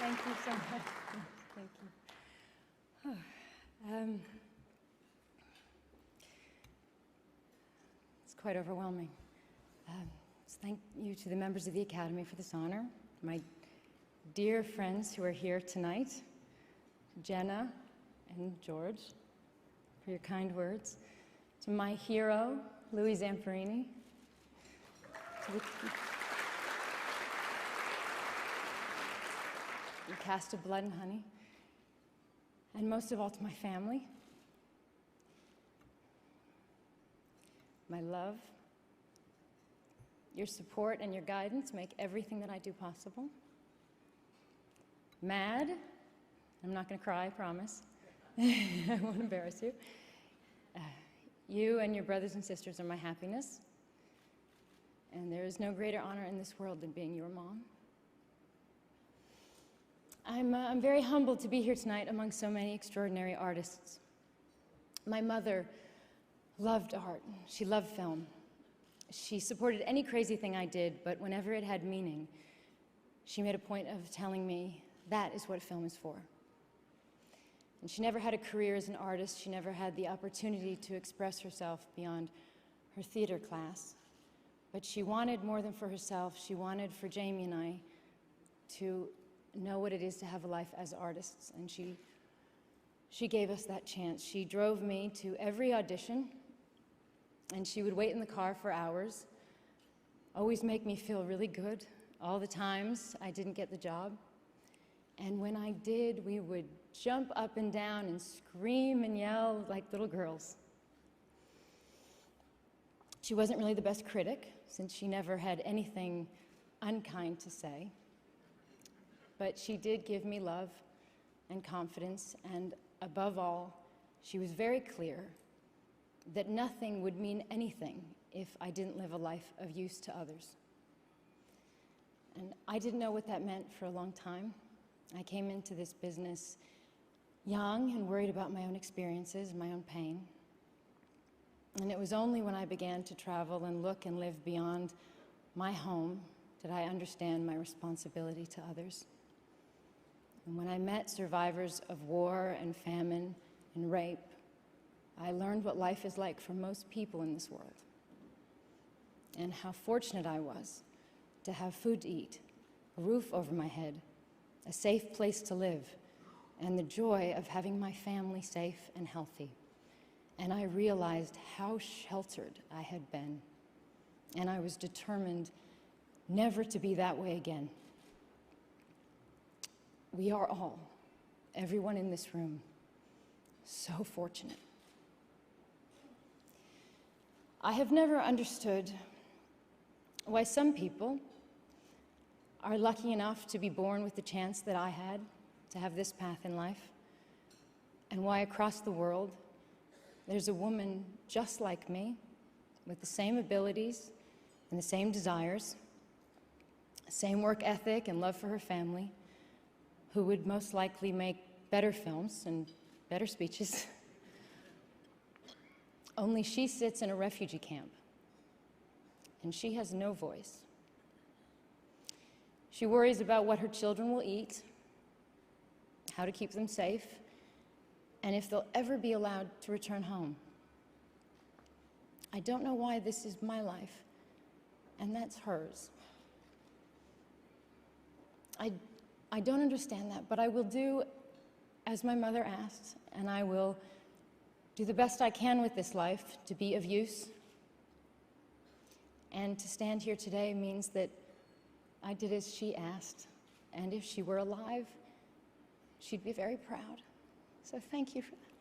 Thank you so much. Thank you. It's quite overwhelming. Thank you to the members of the Academy for this honor, my dear friends who are here tonight, Jenna and George, for your kind words, to my hero, Louis Zamperini, to the cast of Blood and Honey, and most of all to my family, my love. Your support and your guidance make everything that I do possible. Mad, I'm not going to cry, I promise. I won't embarrass you. You and your brothers and sisters are my happiness, and there is no greater honor in this world than being your mom. I'm very humbled to be here tonight among so many extraordinary artists. My mother loved art. She loved film. She supported any crazy thing I did, but whenever it had meaning, she made a point of telling me that is what film is for. And she never had a career as an artist. She never had the opportunity to express herself beyond her theater class. But she wanted more than for herself. She wanted for Jamie and I to know what it is to have a life as artists. And she gave us that chance. She drove me to every audition, and she would wait in the car for hours, always make me feel really good all the times I didn't get the job. And when I did, we would jump up and down and scream and yell like little girls. She wasn't really the best critic, since she never had anything unkind to say. But she did give me love and confidence, and above all, she was very clear that nothing would mean anything if I didn't live a life of use to others. And I didn't know what that meant for a long time. I came into this business young and worried about my own experiences, my own pain. And it was only when I began to travel and look and live beyond my home did I understand my responsibility to others. And when I met survivors of war and famine and rape, I learned what life is like for most people in this world, and how fortunate I was to have food to eat, a roof over my head, a safe place to live, and the joy of having my family safe and healthy. And I realized how sheltered I had been, and I was determined never to be that way again. We are all, everyone in this room, so fortunate. I have never understood why some people are lucky enough to be born with the chance that I had to have this path in life, and why across the world there's a woman just like me with the same abilities and the same desires, same work ethic and love for her family, who would most likely make better films and better speeches. Only she sits in a refugee camp, and she has no voice. She worries about what her children will eat, how to keep them safe, and if they'll ever be allowed to return home. I don't know why this is my life, and that's hers. I don't understand that, but I will do as my mother asked, and I will do the best I can with this life to be of use. And to stand here today means that I did as she asked, and if she were alive, she'd be very proud. So thank you for that.